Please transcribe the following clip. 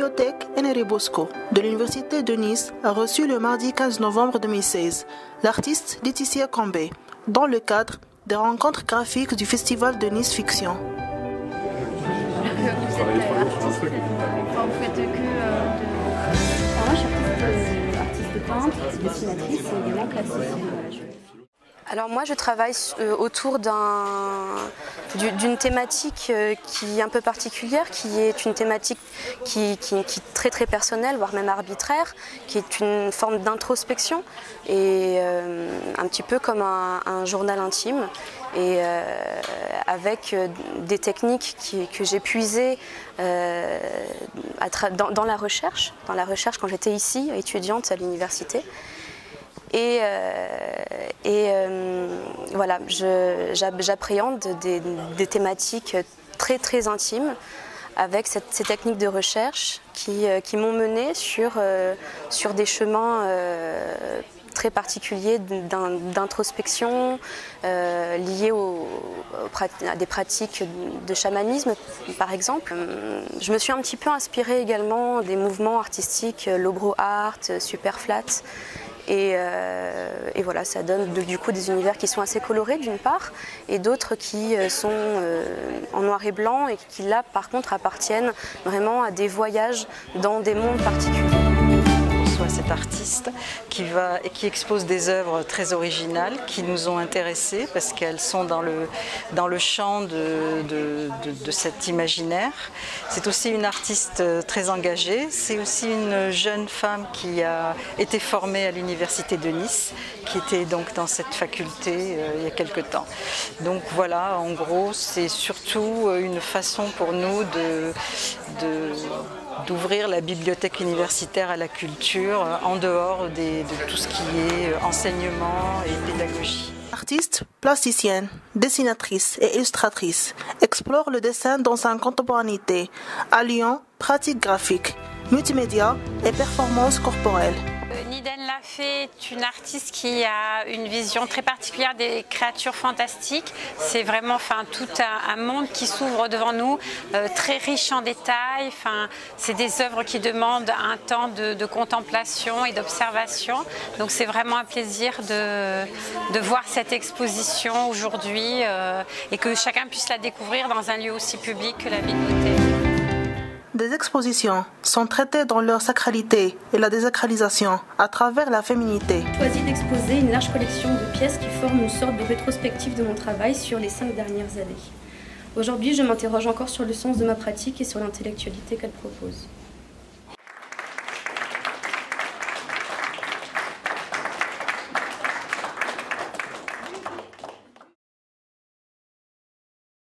bibliothèque Enere Bosco de l'Université de Nice a reçu le mardi 15 novembre 2016 l'artiste Laetitia Kambé dans le cadre des rencontres graphiques du Festival de Nice Fiction. Vous faites que moi je suis artiste peintre, dessinatrice et également classiste. Alors moi je travaille autour d'une thématique qui est un peu particulière, qui est une thématique qui est très très personnelle, voire même arbitraire, qui est une forme d'introspection et un petit peu comme un journal intime, et avec des techniques que j'ai puisées dans la recherche quand j'étais ici, étudiante à l'université. Et voilà, j'appréhende des thématiques très très intimes avec ces techniques de recherche qui m'ont menée sur des chemins très particuliers d'introspection liés à des pratiques de chamanisme, par exemple. Je me suis un petit peu inspirée également des mouvements artistiques Lobro Art, Superflat. Et voilà, ça donne du coup des univers qui sont assez colorés d'une part, et d'autres qui sont en noir et blanc et qui là par contre appartiennent vraiment à des voyages dans des mondes particuliers. Cet artiste qui expose des œuvres très originales qui nous ont intéressés parce qu'elles sont dans le champ de cet imaginaire. C'est aussi une artiste très engagée, c'est aussi une jeune femme qui a été formée à l'université de Nice, qui était donc dans cette faculté il y a quelque temps. Donc voilà, en gros, c'est surtout une façon pour nous d'ouvrir la bibliothèque universitaire à la culture en dehors de tout ce qui est enseignement et pédagogie. Artiste, plasticienne, dessinatrice et illustratrice, explore le dessin dans sa contemporanéité, alliant pratique graphique, multimédia et performance corporelle. Niden Lafay est une artiste qui a une vision très particulière des créatures fantastiques. C'est vraiment tout un monde qui s'ouvre devant nous, très riche en détails. C'est des œuvres qui demandent un temps de contemplation et d'observation. Donc c'est vraiment un plaisir de voir cette exposition aujourd'hui et que chacun puisse la découvrir dans un lieu aussi public que la bibliothèque. Des expositions sont traitées dans leur sacralité et la désacralisation à travers la féminité. J'ai choisi d'exposer une large collection de pièces qui forment une sorte de rétrospective de mon travail sur les 5 dernières années. Aujourd'hui, je m'interroge encore sur le sens de ma pratique et sur l'intellectualité qu'elle propose.